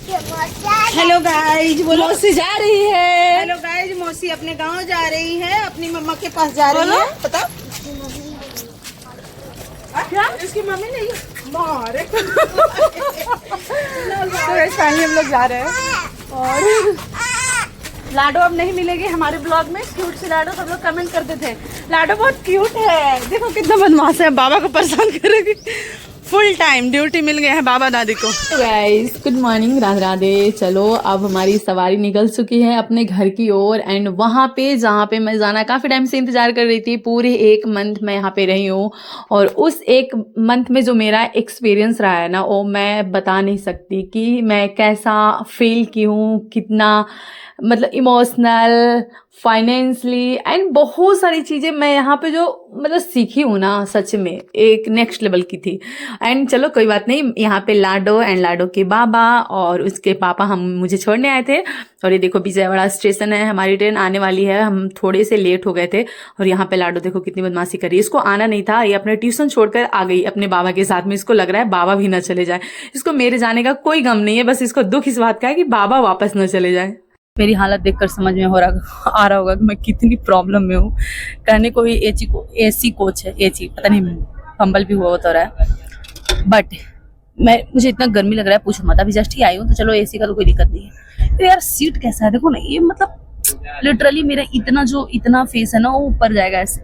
Hello guys, बोलो। मौसी जा रही है। हेलो गाइज, मौसी अपने गांव जा रही है, अपनी मम्मा के पास जा रही है। पता क्या इसकी मम्मी नहीं मारे। तो फाइनली हम लोग जा रहे हैं और लाडो अब नहीं मिलेगी हमारे ब्लॉग में। क्यूट से लाडो, सब लोग कमेंट करते थे लाडो बहुत क्यूट है, देखो कितना बदमाश है, बाबा को परेशान करेगी। फुल टाइम ड्यूटी मिल गया है बाबा दादी को। Guys good morning, Radhe Radhe. चलो अब हमारी सवारी निकल चुकी है अपने घर की ओर एंड वहाँ पे जहाँ पे मैं जाना काफ़ी टाइम से इंतज़ार कर रही थी। पूरे 1 मंथ मैं यहाँ पे रही हूँ और उस 1 मंथ में जो मेरा एक्सपीरियंस रहा है ना, वो मैं बता नहीं सकती कि मैं कैसा फील की हूँ, कितना मतलब इमोशनल, फाइनेंशली एंड बहुत सारी चीज़ें मैं यहाँ पे जो मतलब सीखी हूँ ना, सच में एक नेक्स्ट लेवल की थी। एंड चलो कोई बात नहीं, यहाँ पे लाडो एंड लाडो के बाबा और उसके पापा हम मुझे छोड़ने आए थे। और ये देखो विजयवाड़ा स्टेशन है, हमारी ट्रेन आने वाली है, हम थोड़े से लेट हो गए थे। और यहाँ पे लाडो देखो कितनी बदमाशी कर रही है, इसको आना नहीं था, ये अपने ट्यूशन छोड़कर आ गई अपने बाबा के साथ में। इसको लग रहा है बाबा भी ना चले जाए, इसको मेरे जाने का कोई गम नहीं है, बस इसको दुख इस बात का है कि बाबा वापस न चले जाए। मेरी हालत देखकर समझ में आ रहा होगा कि मैं कितनी प्रॉब्लम में हूँ। कहने को ही एसी कोच है, एसी पता नहीं फंबल भी हुआ होता रहा है, बट मुझे इतना गर्मी लग रहा है पूछो मत। अभी जस्ट ही आई हूँ तो चलो एसी का तो कोई दिक्कत नहीं है। तो यार सीट कैसा है देखो ना, ये मतलब लिटरली मेरा इतना फेस है ना वो ऊपर जाएगा ऐसे,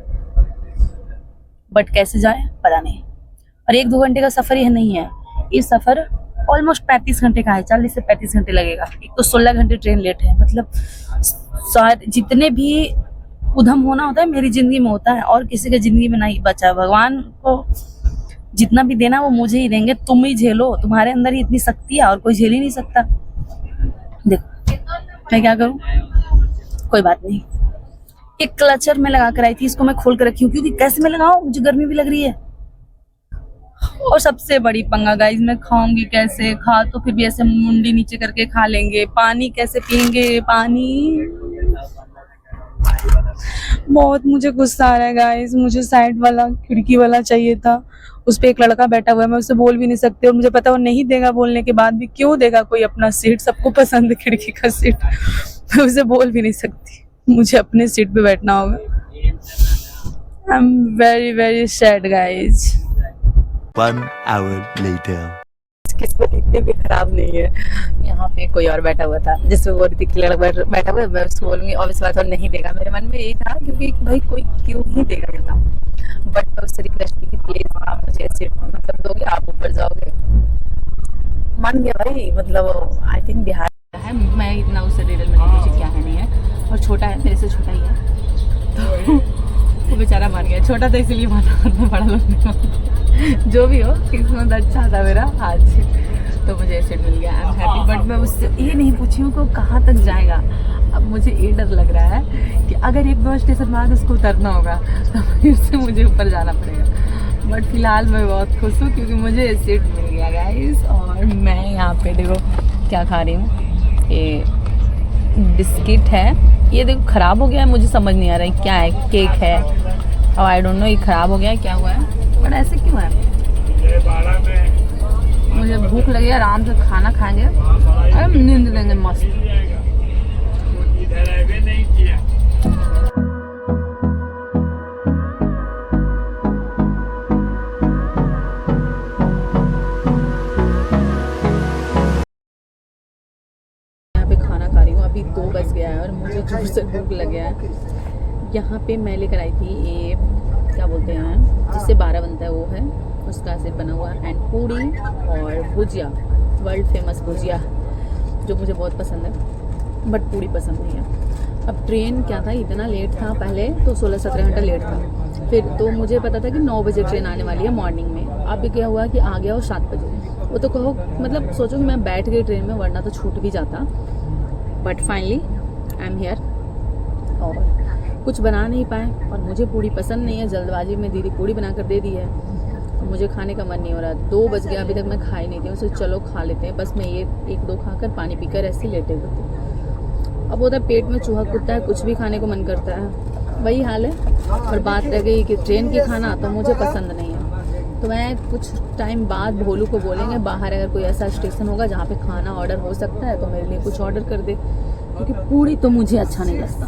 बट कैसे जाए पता नहीं। और 1-2 घंटे का सफर यह नहीं है, ये सफर ऑलमोस्ट 35 घंटे का है, 40 से 35 घंटे लगेगा। एक तो 16 घंटे ट्रेन लेट है, मतलब शायद जितने भी उधम होना होता है मेरी जिंदगी में होता है और किसी के जिंदगी में नहीं बचा। भगवान को जितना भी देना वो मुझे ही देंगे, तुम ही झेलो, तुम्हारे अंदर ही इतनी शक्ति है और कोई झेल ही नहीं सकता। देखो मैं क्या करूं, कोई बात नहीं। एक क्लचर में लगा कर आई थी, इसको मैं खोल कर रखी हूँ क्योंकि कैसे मैं लगाऊं, मुझे गर्मी भी लग रही है। और सबसे बड़ी पंगा गाइस, मैं खाऊंगी कैसे, खा तो फिर भी ऐसे मुंडी नीचे करके खा लेंगे, पानी कैसे पियेंगे, पानी। बहुत मुझे गुस्सा आ रहा है गाइस, मुझे साइड वाला खिड़की वाला चाहिए था, उस पे एक लड़का बैठा हुआ है, मैं उससे बोल भी नहीं सकती और मुझे पता वो नहीं देगा, बोलने के बाद भी क्यों देगा कोई अपना सीट, सबको पसंद है खिड़की का सीट। मैं उसे बोल भी नहीं सकती, मुझे अपने सीट पे बैठना होगा। I am very very sad guys. 1 hour later. किस्मत इतनी भी खराब नहीं है। यहाँ पे कोई और बैठा हुआ था जिसमें वो ऋतिक लड़का बैठा हुआ है, मैं उसको बोलूंगी ऑब्वियस बात और नहीं देगा। मेरे मन में यही था क्योंकि भाई कोई क्यों ही देगा बता, बट मैं उससे रिक्वेस्ट की प्लीज आप मुझे सीट मतलब दोगे, आप ऊपर जाओगे। मान गया भाई, मतलब आई थिंक बिहार है, मैं इतना उससे डिटेल में नहीं, मुझे क्या है नहीं है, और छोटा है, मेरे से छोटा ही है, तो वो बेचारा मान गया। छोटा तो इसलिए माना, बड़ा लोग नहीं माना। जो भी हो, किस्मत अच्छा था मेरा आज, तो मुझे सीट मिल गया, आई एम हैप्पी। बट मैं उससे ये नहीं पूछी हूँ कि कहाँ तक जाएगा। अब मुझे ये डर लग रहा है कि अगर 1-2 स्टेशन बाद उसको उतरना होगा तो फिर से मुझे ऊपर जाना पड़ेगा। बट फिलहाल मैं बहुत खुश हूँ क्योंकि मुझे सीट मिल गया गाइस। और मैं यहाँ पे देखो क्या खा रही हूँ, ये बिस्किट है, ये देखो ख़राब हो गया है, मुझे समझ नहीं आ रहा है क्या है, केक है और आई डोंट नो ये ख़राब हो गया है क्या हुआ है, बट ऐसे क्यों है। मुझे भूख लगी, आराम से खाना खाएंगे, अरे नींद लेंगे मस्त। यहाँ पे खाना खा रही हूँ, अभी 2 बज गया है और मुझे जोर से भूख लग गया है। यहाँ पे मैं लेकर आई थी ये क्या बोलते हैं जिससे 12 बनता है, वो है उसका सिर्फ बना हुआ एंड पूड़ी और भुजिया, वर्ल्ड फेमस भुजिया जो मुझे बहुत पसंद है, बट पूड़ी पसंद नहीं है। अब ट्रेन क्या था, इतना लेट था, पहले तो 16-17 घंटा लेट था, फिर तो मुझे पता था कि 9 बजे ट्रेन आने वाली है मॉर्निंग में। अब क्या हुआ कि आ गया वो 7 बजे। वो तो कहो मतलब सोचो कि मैं बैठ गई ट्रेन में, वरना तो छूट भी जाता, but finally I am here. और कुछ बना नहीं पाए और मुझे पूड़ी पसंद नहीं है, जल्दबाजी में दीदी पूड़ी बनाकर दे दी है, तो मुझे खाने का मन नहीं हो रहा। 2 बज गया, अभी तक मैं खा ही नहीं थी, उसे चलो खा लेते हैं, बस मैं ये 1-2 खाकर पानी पीकर ऐसे लेटे हुए थे। अब होता है पेट में चूहा कूदता है, कुछ भी खाने को मन करता है, वही हाल है। और बात रह गई कि ट्रेन की खाना, तो मुझे पसंद नहीं है, तो मैं कुछ टाइम बाद भोलू को बोलेंगे बाहर अगर कोई ऐसा स्टेशन होगा जहाँ पे खाना ऑर्डर हो सकता है तो मेरे लिए कुछ ऑर्डर कर दे, क्योंकि पूरी तो मुझे अच्छा नहीं लगता।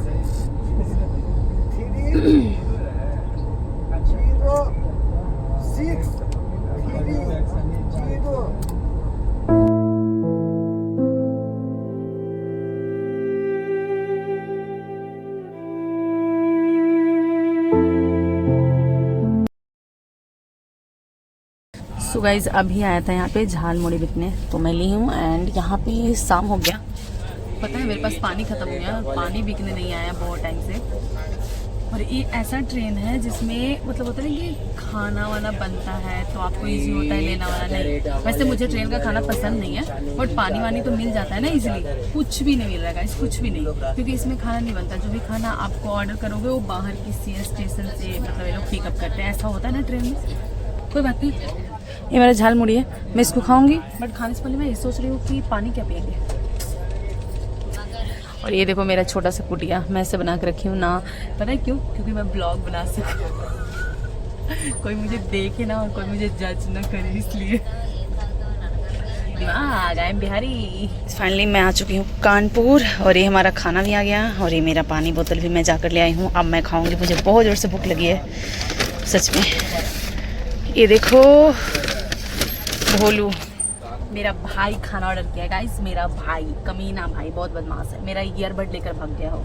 सो गाइज अभी आया था यहाँ पे झाल मुड़ी बिकने, तो मैं ली हूँ एंड यहाँ पे शाम हो गया। पता है मेरे पास पानी खत्म हो गया, पानी बिकने नहीं आया बहुत टाइम से। और ये ऐसा ट्रेन है जिसमें मतलब होता है ना कि खाना वाना बनता है तो आपको इजी होता है लेना वाला। नहीं, वैसे मुझे ट्रेन का खाना पसंद नहीं है, बट पानी वानी तो मिल जाता है ना इजीली। कुछ भी नहीं मिल रहा है गाइस, कुछ भी नहीं, क्योंकि इसमें खाना नहीं बनता। जो भी खाना आपको ऑर्डर करोगे वो बाहर किसी स्टेशन से मतलब ये लोग पिकअप करते हैं, ऐसा होता है ना ट्रेन में। कोई बात नहीं, ये मेरा झाल मुड़ी है, मैं इसको खाऊंगी, बट खाने से पहले मैं ये सोच रही हूँ कि पानी क्या पियेंगे। और ये देखो मेरा छोटा सा कुटिया, मैं इसे बना के रखी हूँ ना, पता है क्यों? क्योंकि मैं ब्लॉग बना सकूँ कोई मुझे देखे ना और कोई मुझे जज ना करे, इसलिए। दिमाग आई एम बिहारी। फाइनली मैं आ चुकी हूँ कानपुर और ये हमारा खाना भी आ गया और ये मेरा पानी बोतल भी मैं जाकर ले आई हूँ। अब मैं खाऊंगी, मुझे बहुत ज़ोर से भूख लगी है सच में। ये देखो भोलू मेरा भाई खाना ऑर्डर किया है गाइस, मेरा भाई कमीना भाई, बहुत बदमाश है, मेरा ईयरबड लेकर भाग गया हो।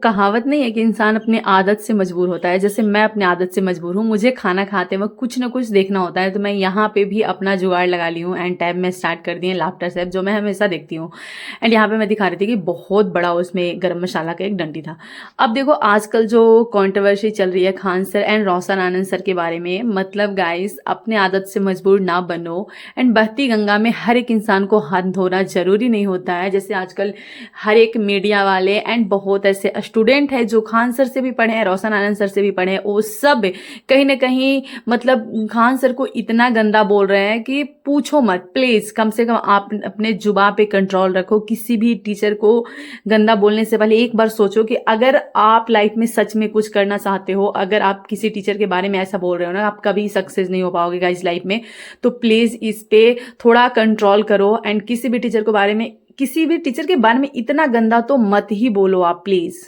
कहावत नहीं है कि इंसान अपने आदत से मजबूर होता है, जैसे मैं अपने आदत से मजबूर हूँ। मुझे खाना खाते वक्त कुछ ना कुछ देखना होता है, तो मैं यहाँ पे भी अपना जुगाड़ लगा ली हूँ एंड टैब में स्टार्ट कर दिए लाफ्टर सेफ, जो मैं हमेशा देखती हूँ। एंड यहाँ पे मैं दिखा रही थी कि बहुत बड़ा उसमें गरम मसाला का एक डंडी था। अब देखो आजकल जो कॉन्ट्रोवर्सी चल रही है Khan sir and Roshan Anand sir के बारे में, मतलब गाइस अपने आदत से मजबूर ना बनो। एंड बहती गंगा में हर एक इंसान को हाथ धोना जरूरी नहीं होता है, जैसे आजकल हर एक मीडिया वाले एंड बहुत ऐसे स्टूडेंट है जो खान सर से भी पढ़े हैं, रोशन आनंद सर से भी पढ़े हैं, वो सब कहीं ना कहीं मतलब खान सर को इतना गंदा बोल रहे हैं कि पूछो मत। प्लीज कम से कम आप अपने जुबान पे कंट्रोल रखो। किसी भी टीचर को गंदा बोलने से पहले एक बार सोचो कि अगर आप लाइफ में सच में कुछ करना चाहते हो, अगर आप किसी टीचर के बारे में ऐसा बोल रहे हो ना, आप कभी सक्सेस नहीं हो पाओगे गाइस लाइफ में। तो प्लीज इस पे थोड़ा कंट्रोल करो एंड किसी भी टीचर के बारे में इतना गंदा तो मत ही बोलो आप प्लीज।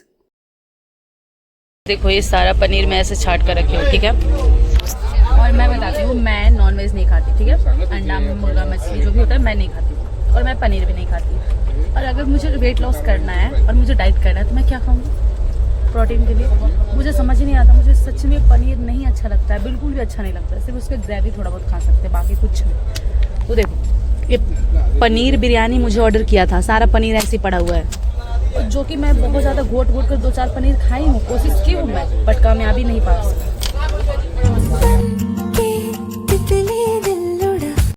देखो ये सारा पनीर मैं ऐसे छाट कर रखी हूँ, ठीक है। और मैं बताती हूँ मैं नॉनवेज नहीं खाती, ठीक है। अंडा मुर्गा मछली जो भी होता है मैं नहीं खाती, और मैं पनीर भी नहीं खाती। और अगर मुझे वेट लॉस करना है और मुझे डाइट करना है तो मैं क्या खाऊंगी प्रोटीन के लिए? मुझे समझ ही नहीं आता। मुझे सच में पनीर नहीं अच्छा लगता है, बिल्कुल भी अच्छा नहीं लगता है। सिर्फ उसके ग्रेवी थोड़ा बहुत खा सकते हैं, बाकी कुछ नहीं। तो देखो ये पनीर बिरयानी मुझे ऑर्डर किया था, सारा पनीर ऐसे पड़ा हुआ है, जो कि मैं बहुत ज़्यादा घोट कर 2-4 पनीर खाई हूँ, कोशिश की हूँ मैं, बट कामयाबी नहीं पा सकती।